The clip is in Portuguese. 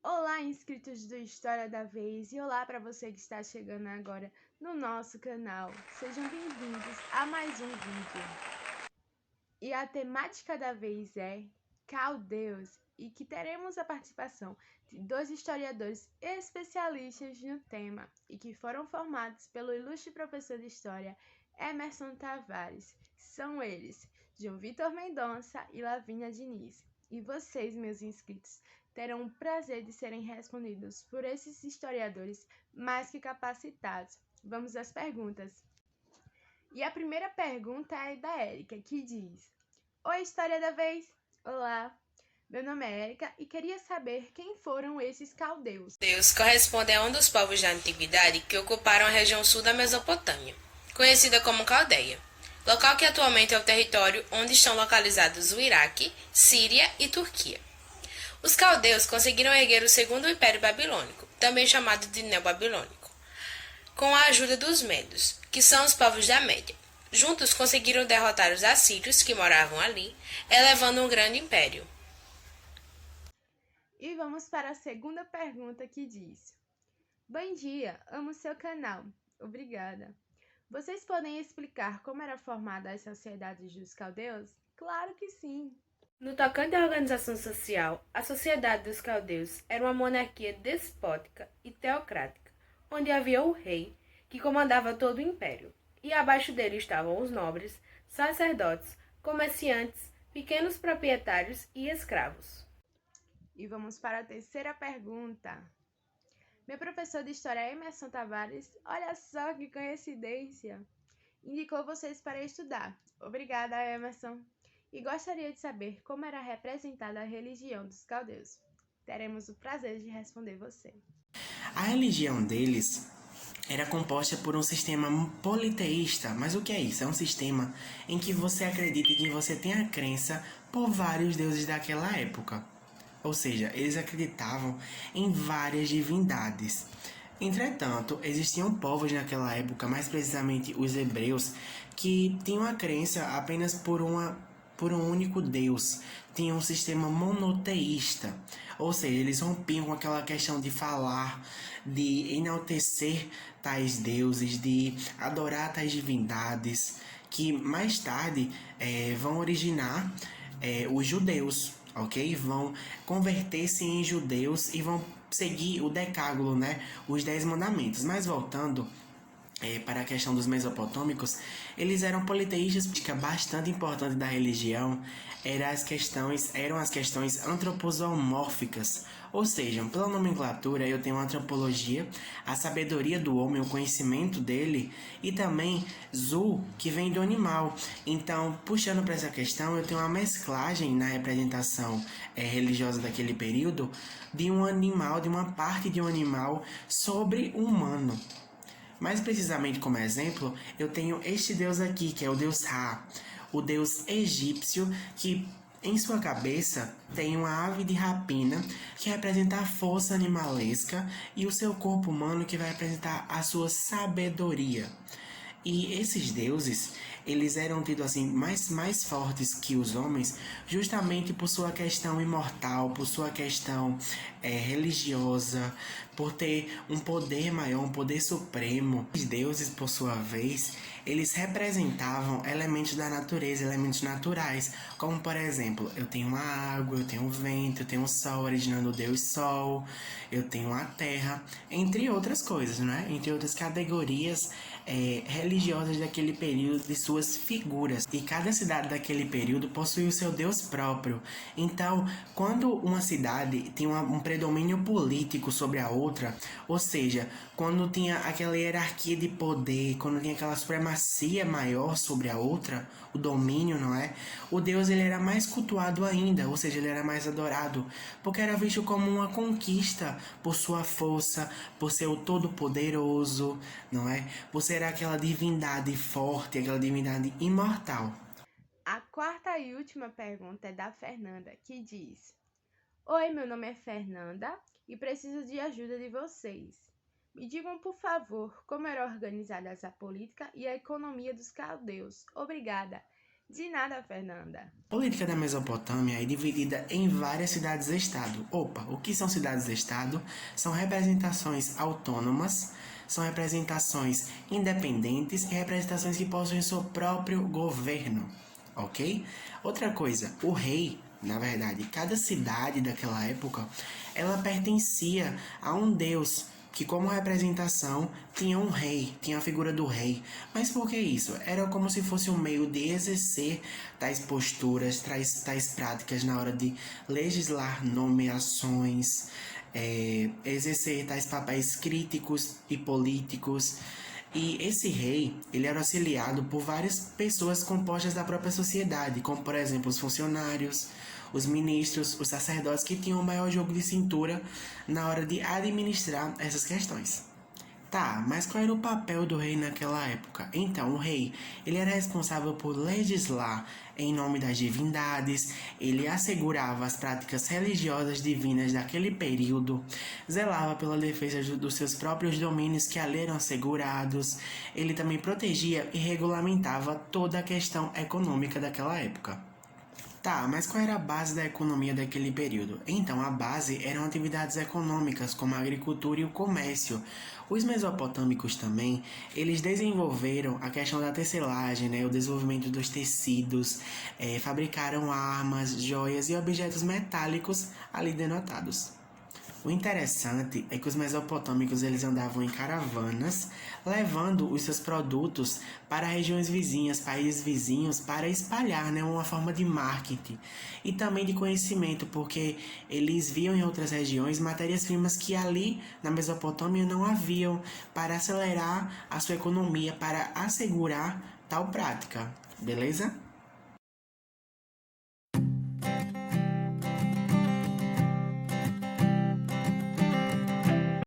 Olá, inscritos do História da Vez, e olá para você que está chegando agora no nosso canal. Sejam bem-vindos a mais um vídeo. E a temática da vez é caldeus, e que teremos a participação de dois historiadores especialistas no tema e que foram formados pelo ilustre professor de História Emerson Tavares. São eles, João Vitor Mendonça e Lavínia Diniz. E vocês, meus inscritos, terão o prazer de serem respondidos por esses historiadores mais que capacitados. Vamos às perguntas. E a primeira pergunta é da Érica, que diz: Oi, História da Vez! Olá, meu nome é Érica e queria saber quem foram esses caldeus. Deus corresponde a um dos povos da antiguidade que ocuparam a região sul da Mesopotâmia, conhecida como Caldeia, local que atualmente é o território onde estão localizados o Iraque, Síria e Turquia. Os caldeus conseguiram erguer o segundo império babilônico, também chamado de neobabilônico, com a ajuda dos Medos, que são os povos da Média. Juntos conseguiram derrotar os assírios que moravam ali, elevando um grande império. E vamos para a segunda pergunta, que diz: Bom dia, amo seu canal. Obrigada. Vocês podem explicar como era formada as sociedades dos caldeus? Claro que sim. No tocante à organização social, a sociedade dos caldeus era uma monarquia despótica e teocrática, onde havia o rei, que comandava todo o império, e abaixo dele estavam os nobres, sacerdotes, comerciantes, pequenos proprietários e escravos. E vamos para a terceira pergunta. Meu professor de História, Emerson Tavares, olha só que coincidência, indicou vocês para estudar. Obrigada, Emerson. E gostaria de saber como era representada a religião dos caldeus. Teremos o prazer de responder você. A religião deles era composta por um sistema politeísta, mas o que é isso? É um sistema em que você acredita e que você tem a crença por vários deuses daquela época. Ou seja, eles acreditavam em várias divindades. Entretanto, existiam povos naquela época, mais precisamente os hebreus, que tinham a crença apenas por um único Deus. Tinham um sistema monoteísta. Ou seja, eles rompiam com aquela questão de falar, de enaltecer tais deuses, de adorar tais divindades, que mais tarde vão originar os judeus, ok? Vão converter-se em judeus e vão seguir o decálogo, né? Os 10 mandamentos. Mas voltando para a questão dos mesopotâmicos, eles eram politeístas. Bastante importante da religião eram as questões antroposomórficas, ou seja, pela nomenclatura eu tenho a antropologia, a sabedoria do homem, o conhecimento dele, e também Zu, que vem do animal. Então, puxando para essa questão, eu tenho uma mesclagem na representação religiosa daquele período de um animal, de uma parte de um animal sobre o humano. Mais precisamente como exemplo, eu tenho este deus aqui, que é o deus Ra, o deus egípcio, que em sua cabeça tem uma ave de rapina que representa a força animalesca e o seu corpo humano que vai representar a sua sabedoria. E esses deuses, eles eram tidos assim mais fortes que os homens, justamente por sua questão imortal, por sua questão religiosa, por ter um poder maior, um poder supremo. Os deuses, por sua vez, eles representavam elementos da natureza, elementos naturais, como por exemplo, eu tenho a água, eu tenho o vento, eu tenho o sol, originando o Deus Sol, eu tenho a terra, entre outras coisas, né? Entre outras categorias religiosas daquele período, de suas figuras. E cada cidade daquele período possui o seu deus próprio. Então, quando uma cidade tem um predomínio político sobre a outra, ou seja, quando tinha aquela hierarquia de poder, quando tinha aquela supremacia maior sobre a outra, o domínio, não é? O deus ele era mais cultuado ainda, ou seja, ele era mais adorado, porque era visto como uma conquista por sua força, por ser o todo-poderoso, não é? Por ser aquela divindade forte, aquela divindade imortal. A quarta e última pergunta é da Fernanda, que diz: Oi, meu nome é Fernanda e preciso de ajuda de vocês. Me digam, por favor, como era organizada essa política e a economia dos caldeus. Obrigada. De nada, Fernanda. A política da Mesopotâmia é dividida em várias cidades-estado. O que são cidades-estado? São representações autônomas, são representações independentes e representações que possuem seu próprio governo, ok? Outra coisa, o rei, na verdade, cada cidade daquela época, ela pertencia a um deus, que como representação tinha um rei, tinha a figura do rei. Mas por que isso? Era como se fosse um meio de exercer tais posturas, tais práticas na hora de legislar nomeações, exercer tais papéis críticos e políticos. E esse rei, ele era auxiliado por várias pessoas compostas da própria sociedade, como por exemplo os funcionários, os ministros, os sacerdotes que tinham o maior jogo de cintura na hora de administrar essas questões. Tá, mas qual era o papel do rei naquela época? Então, o rei, ele era responsável por legislar em nome das divindades, ele assegurava as práticas religiosas divinas daquele período, zelava pela defesa dos seus próprios domínios que ali eram assegurados, ele também protegia e regulamentava toda a questão econômica daquela época. Tá, mas qual era a base da economia daquele período? Então, a base eram atividades econômicas como a agricultura e o comércio. Os mesopotâmicos também, eles desenvolveram a questão da tecelagem, né, o desenvolvimento dos tecidos, fabricaram armas, joias e objetos metálicos ali denotados. O interessante é que os mesopotâmicos eles andavam em caravanas, levando os seus produtos para regiões vizinhas, países vizinhos, para espalhar, né, uma forma de marketing e também de conhecimento, porque eles viam em outras regiões matérias-primas que ali na Mesopotâmia não haviam, para acelerar a sua economia, para assegurar tal prática, beleza?